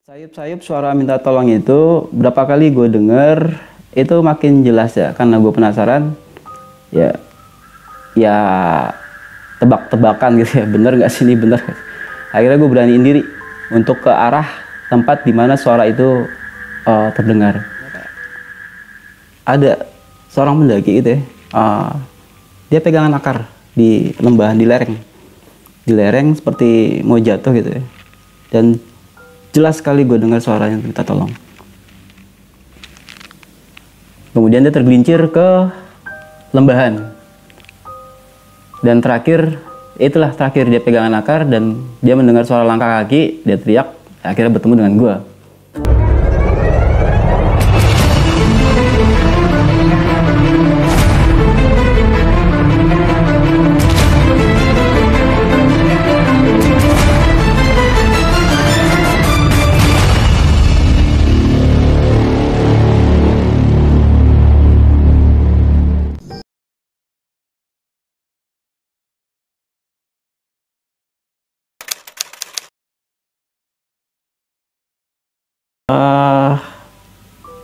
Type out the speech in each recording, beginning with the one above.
Sayup-sayup suara minta tolong itu berapa kali gue denger itu makin jelas ya, karena gue penasaran ya, ya tebak-tebakan gitu ya, bener nggak sih ini bener. Akhirnya gue beraniin diri untuk ke arah tempat dimana suara itu terdengar. Ada seorang pendaki gitu ya, dia pegangan akar di lembah, di lereng seperti mau jatuh gitu ya, dan jelas sekali gue dengar suaranya minta tolong. Kemudian dia tergelincir ke lembahan. Dan terakhir dia pegangan akar dan dia mendengar suara langkah kaki, dia teriak, akhirnya bertemu dengan gue.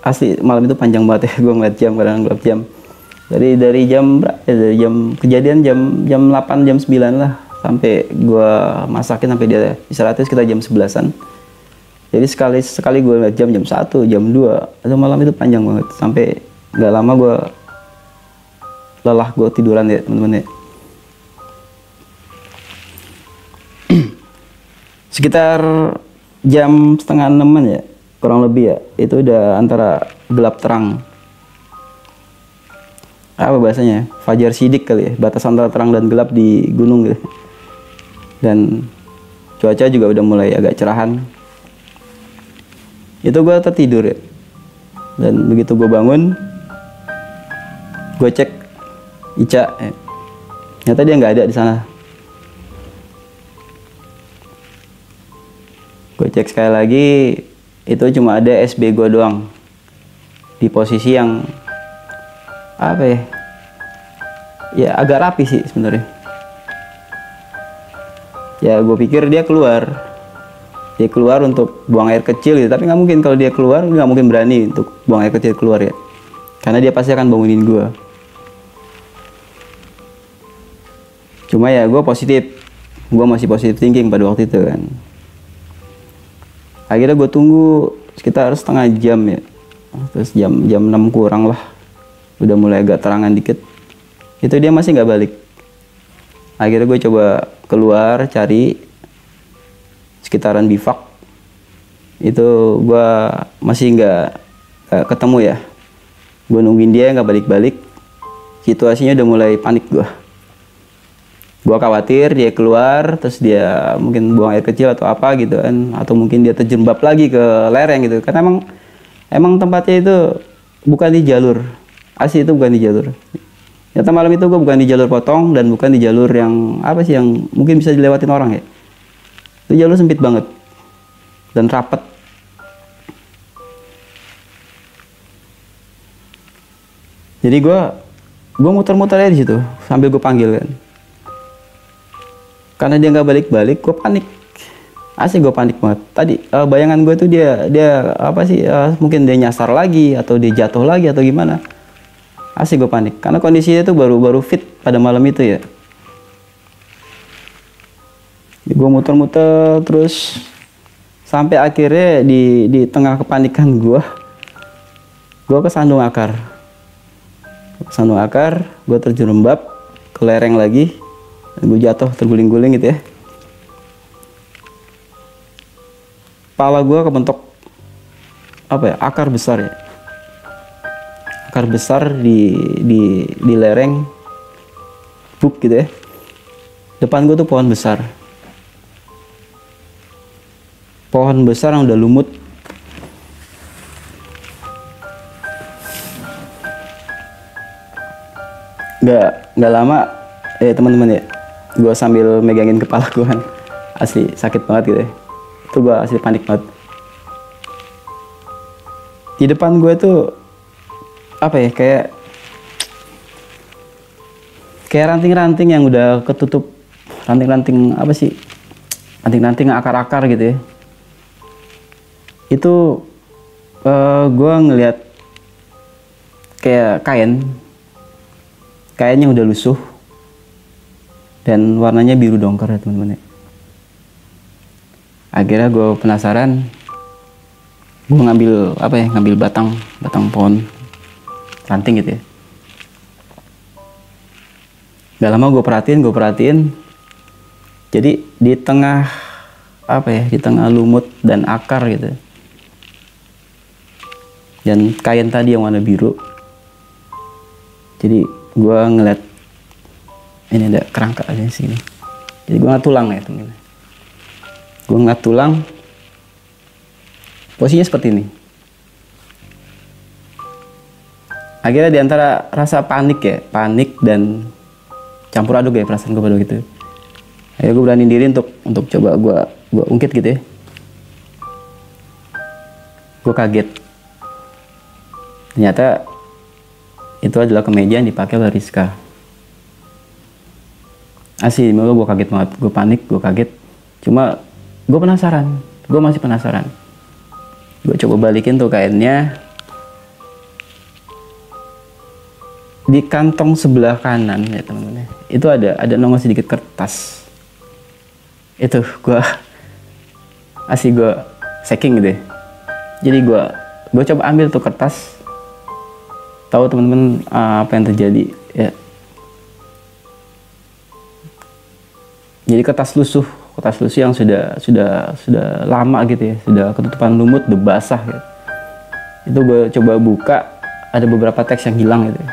Asli malam itu panjang banget ya, gue ngeliat jam, kadang ngeliat jam dari jam berapa ya, dari jam kejadian jam 8 jam 9 lah, sampai gue masakin sampai dia istirahatnya sekitar jam 11-an. Jadi sekali gue ngeliat jam 1 jam 2 itu malam itu panjang banget, sampai nggak lama gue lelah, gue tiduran ya teman-teman ya. Sekitar jam setengah 6-an ya kurang lebih ya, itu udah antara gelap terang, apa bahasanya, fajar sidik kali ya, batas antara terang dan gelap di gunung gitu. Dan cuaca juga udah mulai agak cerahan. Itu gue tertidur ya, dan begitu gue bangun, gue cek Ica ya. Ternyata dia nggak ada di sana. Gue cek sekali lagi, itu cuma ada SB gue doang di posisi yang apa ya, ya agak rapi sih sebenarnya. Ya gue pikir dia keluar untuk buang air kecil gitu, tapi nggak mungkin. Kalau dia keluar, nggak mungkin berani untuk buang air kecil keluar ya, karena dia pasti akan bangunin gue. Cuma ya gue masih positif thinking pada waktu itu kan. Akhirnya gue tunggu sekitar setengah jam ya, terus jam 6 kurang lah, udah mulai agak terangan dikit, itu dia masih nggak balik. Akhirnya gue coba keluar cari sekitaran bivak, itu gue masih nggak ketemu ya. Gue nungguin dia nggak balik-balik, situasinya udah mulai panik gue. Gue khawatir dia keluar terus dia mungkin buang air kecil atau apa gitu kan, atau mungkin dia terjebak lagi ke lereng gitu, karena emang tempatnya itu bukan di jalur asli, itu bukan di jalur. Ternyata malam itu gue bukan di jalur potong dan bukan di jalur yang apa sih, yang mungkin bisa dilewatin orang ya. Itu jalur sempit banget dan rapet. Jadi gue muter-muter aja di situ sambil gue panggil kan. Karena dia nggak balik-balik, gue panik. Asli gue panik banget. Tadi bayangan gue tuh dia apa sih, mungkin dia nyasar lagi atau dia jatuh lagi atau gimana. Asli gue panik karena kondisinya tuh baru fit pada malam itu ya. Gue muter-muter terus sampai akhirnya di tengah kepanikan gue kesandung akar. Gue terjerembab ke lereng lagi. Gue jatuh terguling-guling gitu ya. Kepala gue kebentok apa ya, akar besar ya, akar besar di lereng buk gitu ya. Depan gue tuh pohon besar yang udah lumut. Nggak lama ya teman-teman ya, gue sambil megangin kepala gue kan, asli sakit banget gitu ya. Itu gue asli panik banget. Di depan gue tuh apa ya, kayak ranting-ranting yang udah ketutup, ranting-ranting apa sih, ranting-ranting akar-akar gitu ya. itu gue ngeliat kayak kain yang udah lusuh dan warnanya biru dongker ya teman-teman. Akhirnya gue penasaran, gue ngambil batang pohon ranting gitu ya. Gak lama gue perhatiin, jadi di tengah di tengah lumut dan akar gitu, dan kain tadi yang warna biru, jadi gue ngeliat ini ada kerangka aja di sini. Jadi gue ngeliat tulang ya teman-teman. Gue ngeliat tulang, posisinya seperti ini. Akhirnya diantara rasa panik dan campur aduk ya perasaan gue pada gitu. Akhirnya gue berani diri untuk coba gue ungkit gitu ya. Gue kaget. Ternyata itu adalah kemeja yang dipakai oleh Rizka. Asli, gue kaget banget, gue panik, gue kaget. Cuma gue masih penasaran. Gue coba balikin tuh kainnya. Di kantong sebelah kanan ya teman-teman, itu ada nongol sedikit kertas. Itu gue checking gitu ya. Jadi gue coba ambil tuh kertas. Tahu teman-teman apa yang terjadi ya? Jadi kertas lusuh yang sudah lama gitu ya, sudah ketutupan lumut, udah basah gitu. Itu gue coba buka, ada beberapa teks yang hilang gitu ya.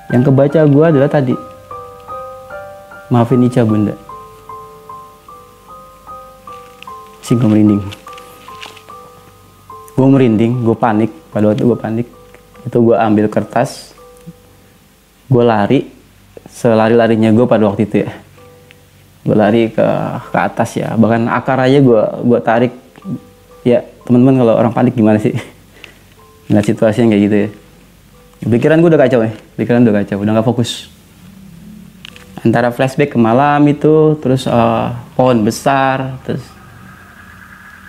Yang kebaca gue adalah tadi, maafin Ica bunda. Gue merinding, gue panik. Pada waktu gue panik, itu gue ambil kertas, gue lari selari-larinya gue pada waktu itu ya. Gue lari ke atas ya, bahkan akar aja gue tarik. Ya teman-teman, kalau orang panik gimana sih? Nah situasinya kayak gitu ya. Pikiran gue udah kacau udah gak fokus. Antara flashback ke malam itu, terus pohon besar, terus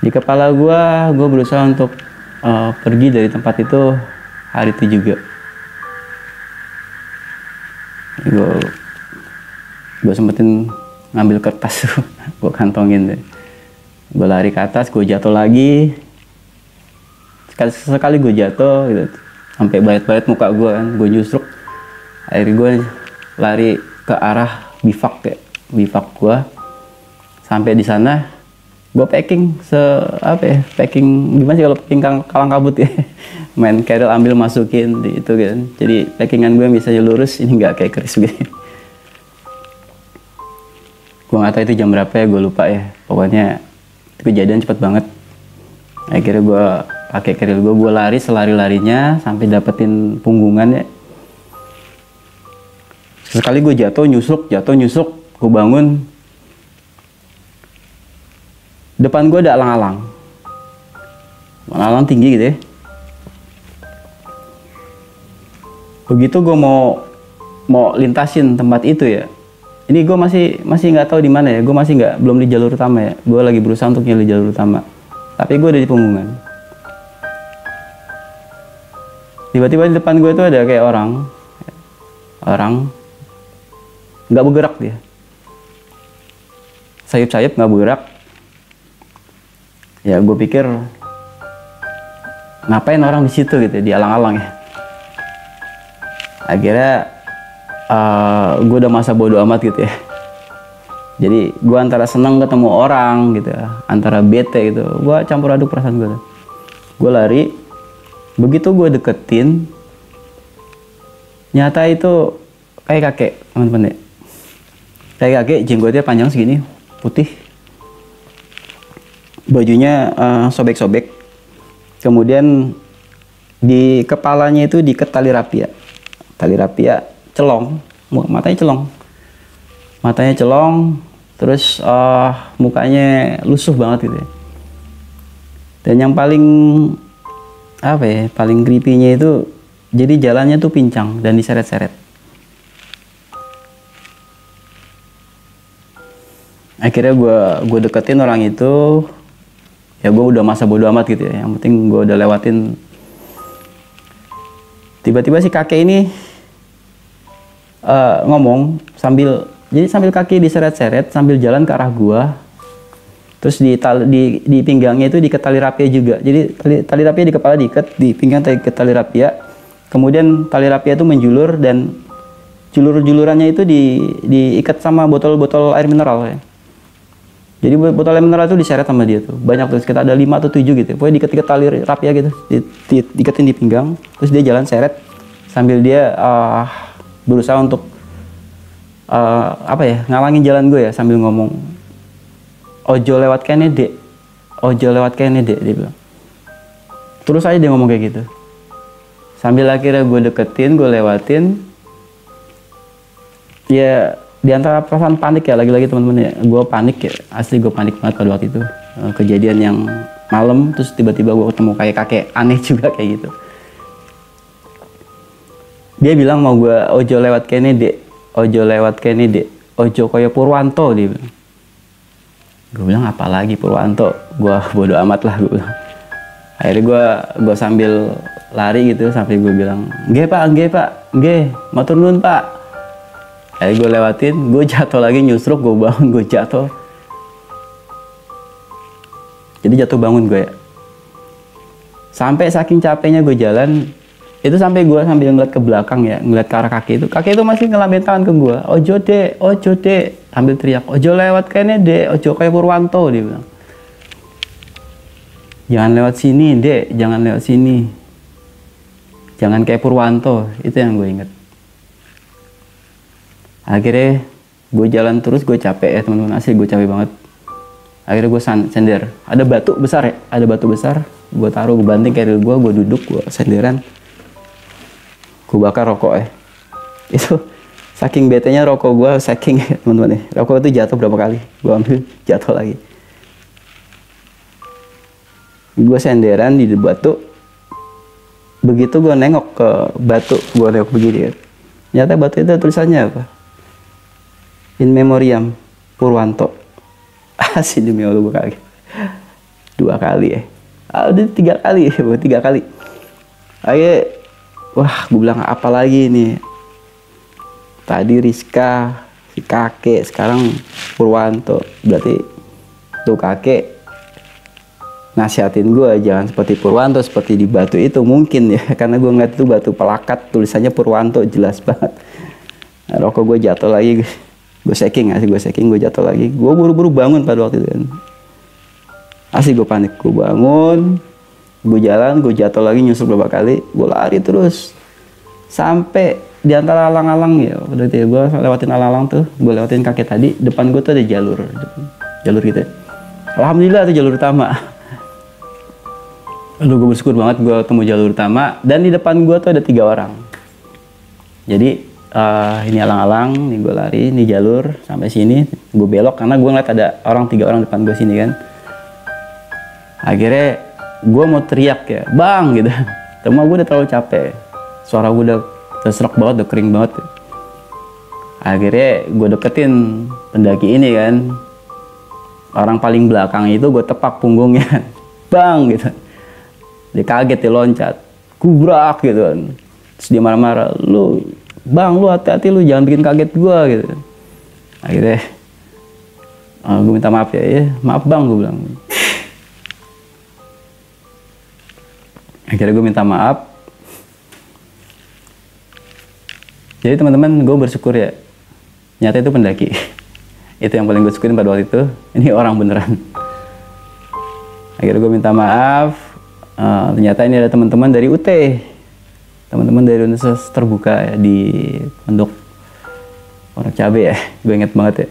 di kepala gue berusaha untuk pergi dari tempat itu hari itu juga. Gue sempetin ngambil kertas tuh, gue kantongin deh. Gue lari ke atas, gue jatuh lagi. Sekali gue jatuh gitu, sampai baret-baret muka gue kan, gue nyusruk. Akhirnya gue lari ke arah bivak gue. Sampai di sana gue packing packing gimana sih kalau packing kalang kabut ya. Main keril, ambil masukin di itu kan. Jadi packingan gue bisa lurus, ini nggak kayak keris gitu. Gue nggak tahu itu jam berapa ya, gue lupa ya. Pokoknya itu kejadian cepet banget. Akhirnya gue pakai keril gue lari selari-larinya sampai dapetin punggungan ya. Sekali gue jatuh nyusuk, gue bangun. Depan gue ada alang-alang tinggi gitu ya. Begitu gue mau lintasin tempat itu ya. Ini gue masih nggak tahu di mana ya. Gue belum di jalur utama ya. Gue lagi berusaha untuk nyari jalur utama. Tapi gue ada di punggungan. Tiba-tiba di depan gue itu ada kayak orang nggak bergerak dia, sayup-sayup nggak bergerak. Ya gue pikir ngapain orang di situ gitu, di alang-alang ya. Akhirnya gue udah masa bodo amat gitu ya. Jadi gue antara senang ketemu orang gitu ya, antara bete gitu. Gue campur aduk perasaan gue. Gue lari. Begitu gue deketin, nyata itu kayak kakek, teman-teman ya. Kayak kakek, jenggotnya panjang segini, putih. Bajunya sobek-sobek. Kemudian di kepalanya itu diikat tali rapia. Tali rapia celong, matanya celong, terus mukanya lusuh banget gitu ya. Dan yang paling paling creepy-nya itu, jadi jalannya tuh pincang dan diseret-seret. Akhirnya gue deketin orang itu, ya gue udah masa bodo amat gitu ya, yang penting gue udah lewatin. Tiba-tiba si kakek ini ngomong sambil kaki diseret-seret sambil jalan ke arah gua. Terus di pinggangnya itu diikat tali rapia juga. Jadi tali rapia di kepala diikat, di pinggang tali rapia. Kemudian tali rapia itu menjulur dan julur-julurannya itu diikat sama botol-botol air mineral ya. Jadi botol air mineral itu diseret sama dia tuh. Banyak tuh, sekitar ada 5 atau 7 gitu. Pokoknya diikat tali rapia gitu, diikatin di pinggang. Terus dia jalan seret sambil dia berusaha untuk ngalangin jalan gue ya, sambil ngomong, ojo lewat kene dek, ojo lewat kene dek, dia bilang. Terus aja dia ngomong kayak gitu. Sambil akhirnya gue deketin, gue lewatin. Ya di antara perasaan panik ya, lagi-lagi teman-teman ya, gue panik ya, asli gue panik banget pada waktu itu. Kejadian yang malam, terus tiba-tiba gue ketemu kayak kakek aneh juga kayak gitu. Dia bilang mau gue ojo lewat kene dek, ojo lewat kene dek, ojo koyo Purwanto, dia bilang. Gue bilang apalagi Purwanto, gue bodo amat lah, gue bilang. Akhirnya gue sambil lari gitu, sampai gue bilang, nggih pak, nggih, matur nuwun pak. Akhirnya gue lewatin, gue jatuh lagi, nyusruk, gue bangun, gue jatuh. Jadi jatuh bangun gue ya. Sampai saking capeknya gue jalan, itu sampai gue sambil ngeliat ke belakang ya, ngeliat ke arah kaki itu masih ngelambaiin tangan ke gue, ojo dek, sambil teriak, ojo lewat kene dek, ojo kayak Purwanto, dia bilang. Jangan lewat sini dek, jangan lewat sini, jangan kayak Purwanto, itu yang gue inget. Akhirnya gue jalan terus, gue capek ya teman-teman, asli gue capek banget. Akhirnya gue sender, ada batu besar ya, gue taruh, gue banting kayak gue duduk, gue senderan. Gue bakar rokok ya. Itu saking betenya rokok gue, saking teman-teman ya, rokok itu jatuh berapa kali, gue ambil jatuh lagi. Gue senderan di batu. Begitu gue nengok ke batu, gue nengok begini kan, ternyata batu itu tulisannya apa, in memoriam Purwanto. Asli demi Allah, gue kaget. 2 kali ya, udah 3 kali. Akhirnya wah, gue bilang apa lagi nih? Tadi Rizka, si kakek, sekarang Purwanto. Berarti tuh kakek nasihatin gue jangan seperti Purwanto, seperti di batu itu mungkin ya. Karena gue ngeliat itu batu pelakat, tulisannya Purwanto, jelas banget. Nah, rokok gue jatuh lagi, gue shaking, gue jatuh lagi. Gue buru-buru bangun pada waktu itu kan. Asli gue panik, gue bangun. Gue jalan, gue jatuh lagi, nyusul beberapa kali, gue lari terus sampai di antara alang-alang ya. Berarti gue lewatin alang-alang tuh, gue lewatin kakek tadi. Depan gue tuh ada jalur gitu. Alhamdulillah itu jalur utama. Aduh, gue bersyukur banget gue ketemu jalur utama. Dan di depan gue tuh ada 3 orang. Jadi ini alang-alang, nih gue lari, ini jalur sampai sini, gue belok karena gue ngeliat ada 3 orang depan gue sini kan. Akhirnya gue mau teriak ya, bang gitu. Cuma gue udah terlalu capek, suara gue udah terserak banget, udah kering banget. Akhirnya gue deketin pendaki ini kan, orang paling belakang itu gue tepak punggungnya, bang gitu. Dia kaget, dia loncat, gubrak gitu kan. Terus dia marah-marah, lu hati-hati lu, jangan bikin kaget gue gitu. Akhirnya gue minta maaf ya, maaf bang, gue bilang. Akhirnya gue minta maaf. Jadi teman-teman, gue bersyukur ya, nyata itu pendaki. Itu yang paling gue syukurin pada waktu itu, ini orang beneran. Akhirnya gue minta maaf. Ternyata ini ada teman-teman dari UT, teman-teman dari Universitas Terbuka ya, di Pondok Pondok Cabe ya. Gue inget banget ya.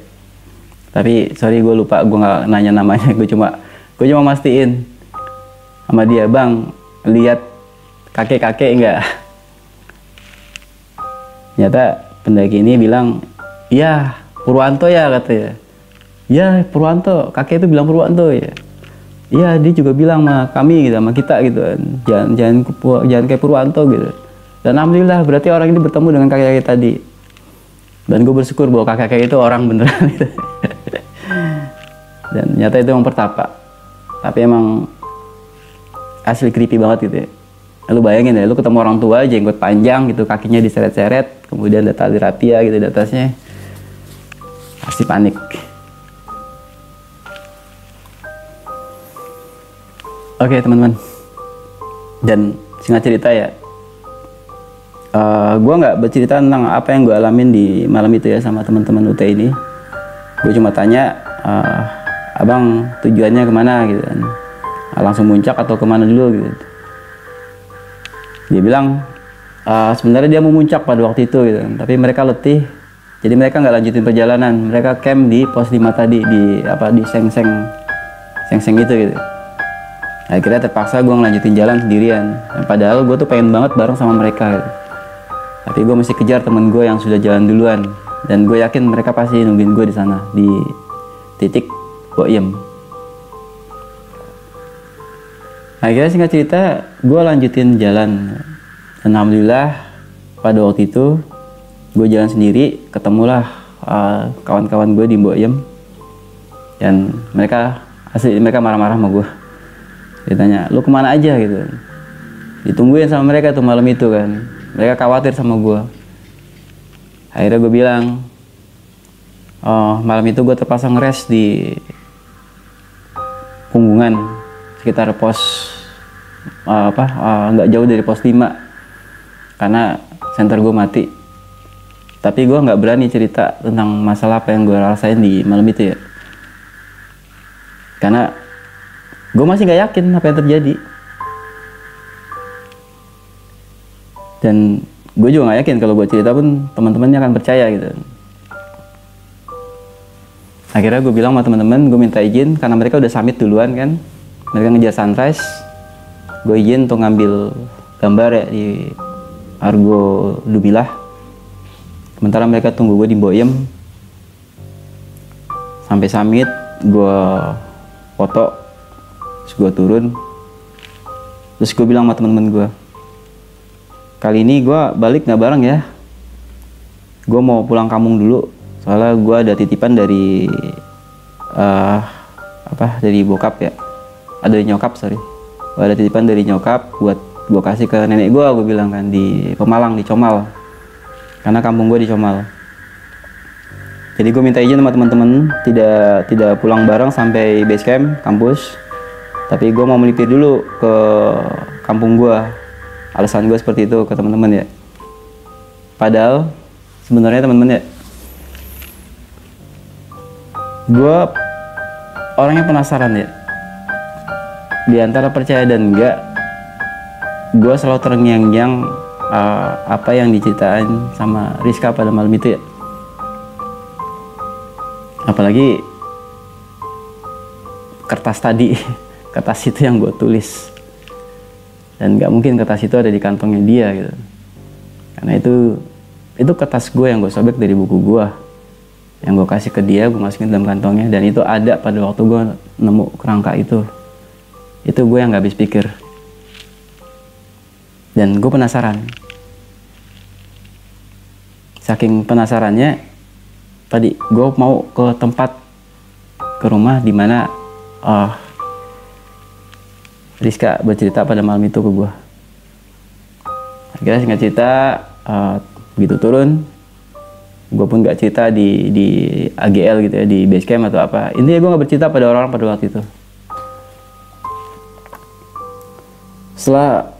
Tapi sorry gue lupa, gue nggak nanya namanya. Gue cuma mastiin sama dia, bang, lihat kakek-kakek enggak? Ternyata pendaki ini bilang, iya Purwanto ya, katanya. Ya Purwanto, kakek itu bilang Purwanto ya. Iya, dia juga bilang sama kami gitu, sama kita gitu kan. Jangan kayak Purwanto gitu. Dan alhamdulillah berarti orang ini bertemu dengan kakek-kakek tadi. Dan gue bersyukur bahwa kakek-kakek itu orang beneran gitu. Dan nyata itu yang pertapa. tapi emang asli creepy banget gitu ya. Lu bayangin ya, lu ketemu orang tua jenggot panjang gitu, kakinya diseret-seret, kemudian ada tali rapia gitu di atasnya, pasti panik. Oke teman-teman, dan singkat cerita ya, gue nggak bercerita tentang apa yang gue alamin di malam itu ya sama teman-teman UT ini. Gue cuma tanya, abang tujuannya kemana gitu kan, langsung muncak atau kemana dulu gitu. Dia bilang sebenarnya dia mau muncak pada waktu itu gitu kan, tapi mereka letih, jadi mereka nggak lanjutin perjalanan. Mereka camp di pos 5 tadi, di seng-seng gitu. Akhirnya terpaksa gue ngelanjutin jalan sendirian. Padahal gue tuh pengen banget bareng sama mereka gitu. Tapi gue mesti kejar temen gue yang sudah jalan duluan. Dan gue yakin mereka pasti nungguin gue di sana, di titik Boyem. Akhirnya singkat cerita, gue lanjutin jalan. Dan alhamdulillah pada waktu itu gue jalan sendiri, ketemulah kawan-kawan gue di Boyem. Dan mereka marah-marah sama gue. Ditanya, lu kemana aja gitu. Ditungguin sama mereka tuh malam itu kan. Mereka khawatir sama gue. Akhirnya gue bilang, malam itu gue terpaksa ngeres di Punggungan, sekitar pos nggak jauh dari pos 5, karena senter gue mati. Tapi gue nggak berani cerita tentang masalah apa yang gue rasain di malam itu ya, karena gue masih nggak yakin apa yang terjadi. Dan gue juga nggak yakin kalau gue cerita pun teman-temannya akan percaya gitu. Akhirnya gue bilang sama teman-teman, gue minta izin karena mereka udah summit duluan kan, mereka ngejar sunrise. Gue izin untuk ngambil gambar ya di Argo Dubilah. Sementara mereka tunggu gue di Boyem. Sampai summit, gue foto. Terus gue turun. Terus gue bilang sama teman-teman gue, kali ini gue balik nggak bareng ya. Gue mau pulang kampung dulu. Soalnya gue ada titipan dari dari bokap ya. Ada nyokap, sorry. Gue ada titipan dari nyokap buat gue kasih ke nenek gue bilang kan, di Pemalang, di Comal. Karena kampung gue di Comal. Jadi gue minta izin sama teman-teman tidak pulang bareng sampai base camp kampus. Tapi gue mau melipir dulu ke kampung gue. Alasan gue seperti itu ke teman-teman ya. Padahal sebenarnya teman-teman ya, gue orangnya penasaran ya. Di antara percaya dan enggak, gue selalu terngiang-ngiang apa yang diceritain sama Rizka pada malam itu ya. Apalagi kertas tadi, kertas itu yang gue tulis. Dan nggak mungkin kertas itu ada di kantongnya dia gitu. Karena itu kertas gue yang gue sobek dari buku gue. Yang gue kasih ke dia, gue masukin dalam kantongnya. Dan itu ada pada waktu gue nemu kerangka itu. Itu gue yang nggak habis pikir. Dan gue penasaran. Saking penasarannya, tadi gue mau ke rumah di mana Rizka bercerita pada malam itu ke gue. Akhirnya singkat cerita, begitu turun, gue pun gak cerita di AGL gitu ya, di base camp atau apa. Intinya gue gak bercerita pada orang-orang pada waktu itu. Setelah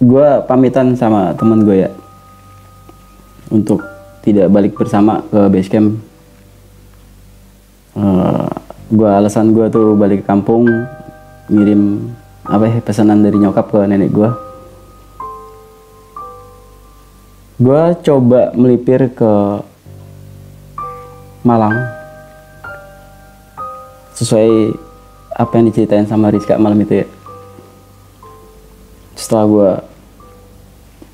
gue pamitan sama teman gue ya, untuk tidak balik bersama ke base camp, alasan gue tuh balik ke kampung, ngirim pesanan dari nyokap ke nenek gue. Gue coba melipir ke Malang sesuai apa yang diceritain sama Rizka malam itu ya. Setelah gue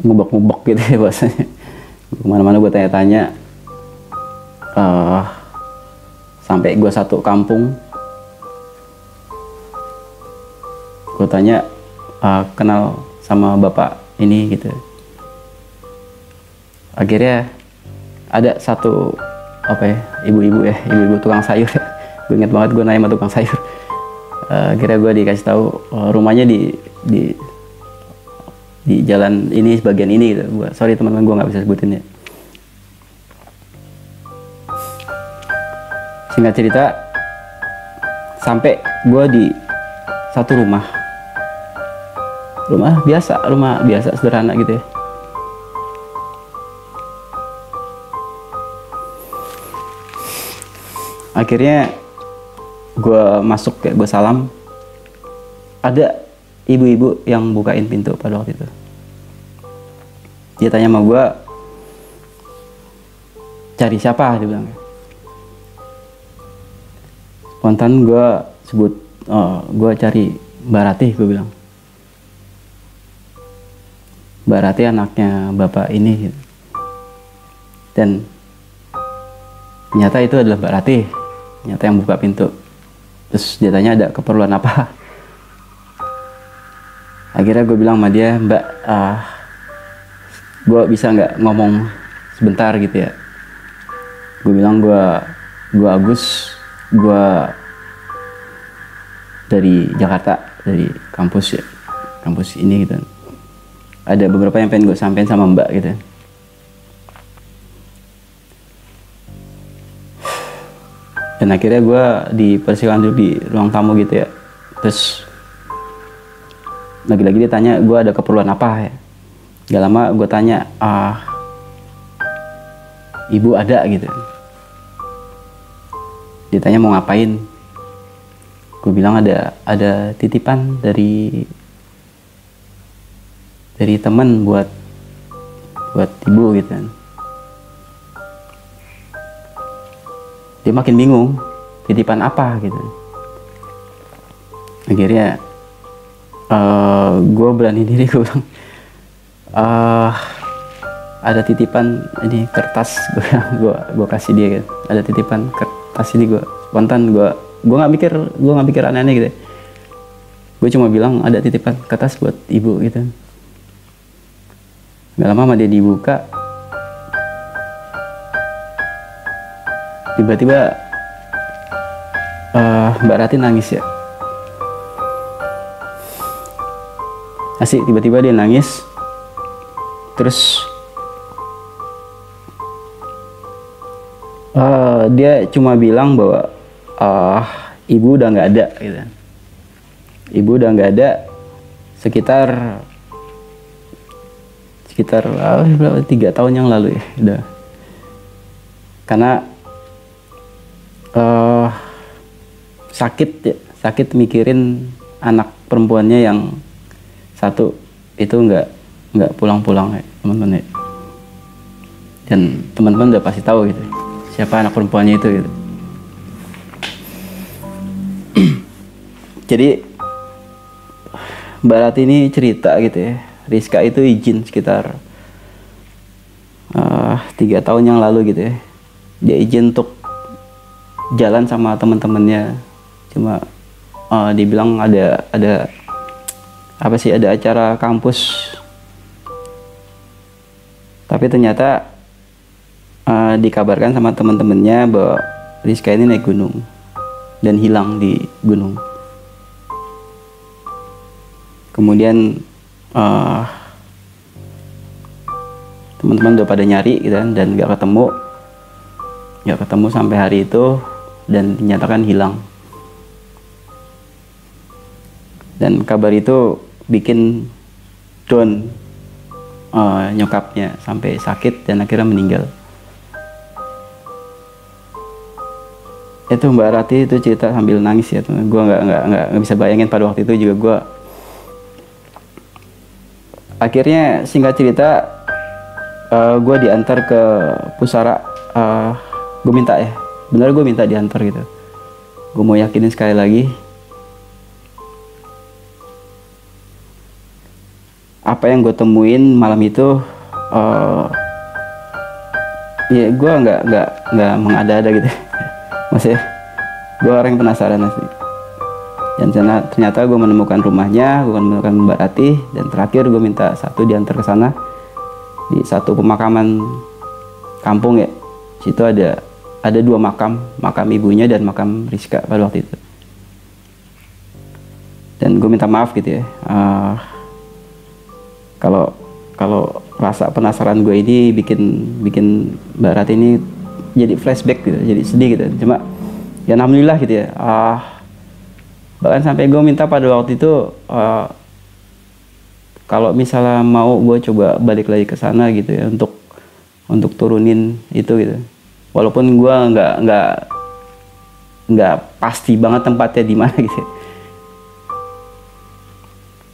ngubek-ngubek gitu ya bahasanya, kemana-mana gue tanya-tanya, sampai gue satu kampung. Gue tanya, kenal sama bapak ini gitu. Akhirnya ada satu ibu-ibu tukang sayur. Gue inget banget gue nanya sama tukang sayur. Akhirnya gue dikasih tahu rumahnya di jalan ini, bagian ini gitu. Sorry teman-teman, gue nggak bisa sebutin ya. Singkat cerita, sampai gue di satu rumah biasa sederhana gitu ya. Akhirnya gue masuk, kayak gue salam, ada ibu-ibu yang bukain pintu pada waktu itu. Dia tanya sama gue, cari siapa, dia bilang. Spontan gue sebut, gue cari Mbak Ratih, gue bilang. Mbak Ratih anaknya bapak ini gitu. Dan ternyata itu adalah Mbak Ratih, ternyata yang buka pintu. Terus dia tanya ada keperluan apa. Akhirnya gue bilang sama dia, Mbak, gue bisa nggak ngomong sebentar gitu ya. Gue bilang gue Agus, gue dari Jakarta, dari kampus ya, kampus ini gitu. Ada beberapa yang pengen gue sampein sama Mbak gitu. Dan akhirnya gue dipersilakan duduk di ruang tamu gitu ya. Terus lagi-lagi dia tanya gue ada keperluan apa ya. Gak lama gue tanya, ibu ada gitu. Dia tanya mau ngapain. Gue bilang ada titipan dari teman buat ibu gitu kan. Dia makin bingung, titipan apa gitu. Akhirnya gue berani diri, gue bilang ada titipan ini kertas, gue kasih dia gitu. Ada titipan kertas ini, gue spontan, gue nggak mikir aneh-aneh gitu. Gue cuma bilang ada titipan kertas buat ibu gitu. Gak lama sama dia dibuka, tiba-tiba Mbak Ratih nangis ya. Asik, tiba-tiba dia nangis. Terus dia cuma bilang bahwa ibu udah nggak ada gitu. Ibu udah nggak ada sekitar 3 tahun yang lalu ya udah. Karena sakit mikirin anak perempuannya yang satu itu nggak pulang-pulang ya teman-teman ya. Dan teman-teman udah pasti tahu gitu siapa anak perempuannya itu gitu. Jadi Mbak Ratih ini cerita gitu ya, Rizka itu izin sekitar 3 tahun yang lalu gitu ya. Dia izin untuk jalan sama teman-temannya, cuma dibilang ada apa sih, ada acara kampus. Tapi ternyata dikabarkan sama teman-temannya bahwa Rizka ini naik gunung dan hilang di gunung. Kemudian teman-teman udah pada nyari gitu kan, dan nggak ketemu sampai hari itu, dan dinyatakan hilang. Dan kabar itu bikin down nyokapnya sampai sakit dan akhirnya meninggal. Itu Mbak Ratih itu cerita sambil nangis ya teman. Gue nggak bisa bayangin pada waktu itu juga gue. Akhirnya singkat cerita gue diantar ke pusara. Gue minta ya, bener gue minta diantar gitu. Gue mau yakinin sekali lagi, apa yang gue temuin malam itu ya gue nggak mengada-ada gitu. Maksudnya gue orang yang penasaran sih. Dan ternyata gue menemukan rumahnya, gue menemukan Mbak Ratih, dan terakhir gue minta satu diantar ke sana di satu pemakaman kampung ya. Situ ada 2 makam ibunya dan makam Rizka pada waktu itu. Dan gue minta maaf gitu ya, kalau rasa penasaran gue ini bikin Mbak Rati ini jadi flashback gitu, jadi sedih gitu. Cuma ya alhamdulillah gitu ya. Bahkan sampai gue minta pada waktu itu, kalau misalnya mau gue coba balik lagi ke sana gitu ya, untuk turunin itu gitu. Walaupun gue nggak pasti banget tempatnya di mana gitu ya.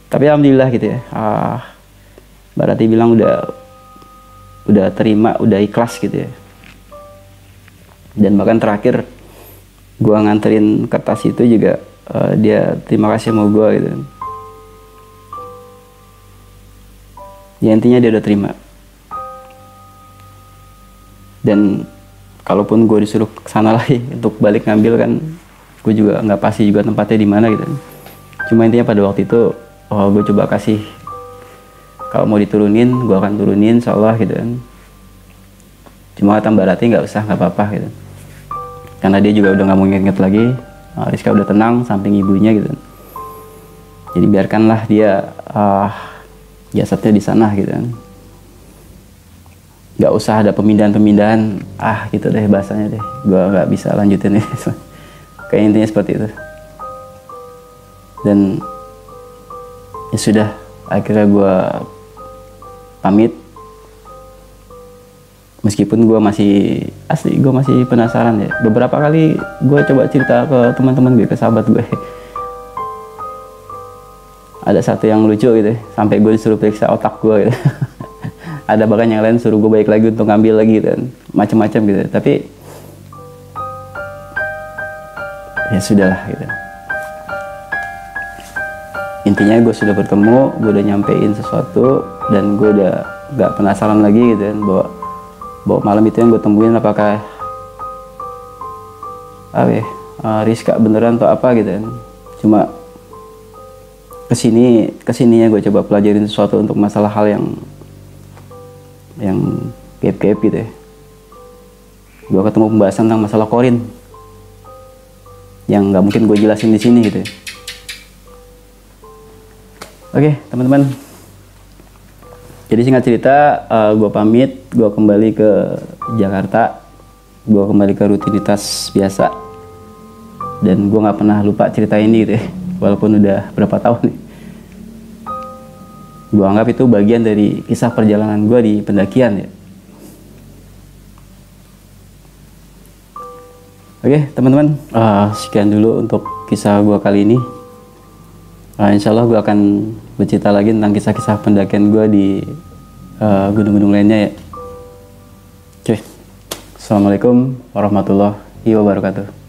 Tapi alhamdulillah gitu ya, Mbak Rati bilang udah terima, udah ikhlas gitu ya. Dan bahkan terakhir gue nganterin kertas itu juga, dia terima kasih sama gue gitu. Ya intinya dia udah terima. Dan kalaupun gue disuruh kesana lagi untuk balik ngambil kan, gue juga nggak pasti juga tempatnya di mana gitu. Cuma intinya pada waktu itu, gue coba kasih, kalau mau diturunin gue akan turunin insyaallah gitu kan. Cuma kata Mbak Rati nggak usah, nggak apa-apa gitu, karena dia juga udah nggak mau inget lagi. Rizka udah tenang samping ibunya gitu. Jadi biarkanlah dia jasadnya di sana gitu kan. Nggak usah ada pemindahan gitu deh bahasanya deh. Gue nggak bisa lanjutin ini. Kayak intinya seperti itu. Dan ya sudah, akhirnya gue pamit. Meskipun gue masih penasaran ya. Beberapa kali gue coba cerita ke teman-teman gue, ke sahabat gue. Ada satu yang lucu gitu, sampai gue disuruh periksa otak gue gitu. Ada bahkan yang lain suruh gue balik lagi untuk ngambil lagi gitu, macam-macam gitu. Tapi ya sudahlah gitu. Intinya gue sudah bertemu, gue udah nyampein sesuatu, dan gue udah gak penasaran lagi gitu kan, bahwa malam itu yang gue temuin apakah Rizka beneran atau apa gitu kan. Cuma kesininya gue coba pelajarin sesuatu untuk masalah hal yang gaib-gaib gitu ya. Gue ketemu pembahasan tentang masalah korin yang nggak mungkin gue jelasin di sini gitu ya. Oke teman-teman, jadi singkat cerita, gue pamit, gue kembali ke Jakarta, gue kembali ke rutinitas biasa, dan gue nggak pernah lupa cerita ini gitu ya. Walaupun udah berapa tahun nih, gue anggap itu bagian dari kisah perjalanan gue di pendakian ya. Oke teman-teman, sekian dulu untuk kisah gue kali ini. Insya Allah gue akan bercerita lagi tentang kisah-kisah pendakian gue di gunung-gunung lainnya ya. Oke, assalamualaikum warahmatullahi wabarakatuh.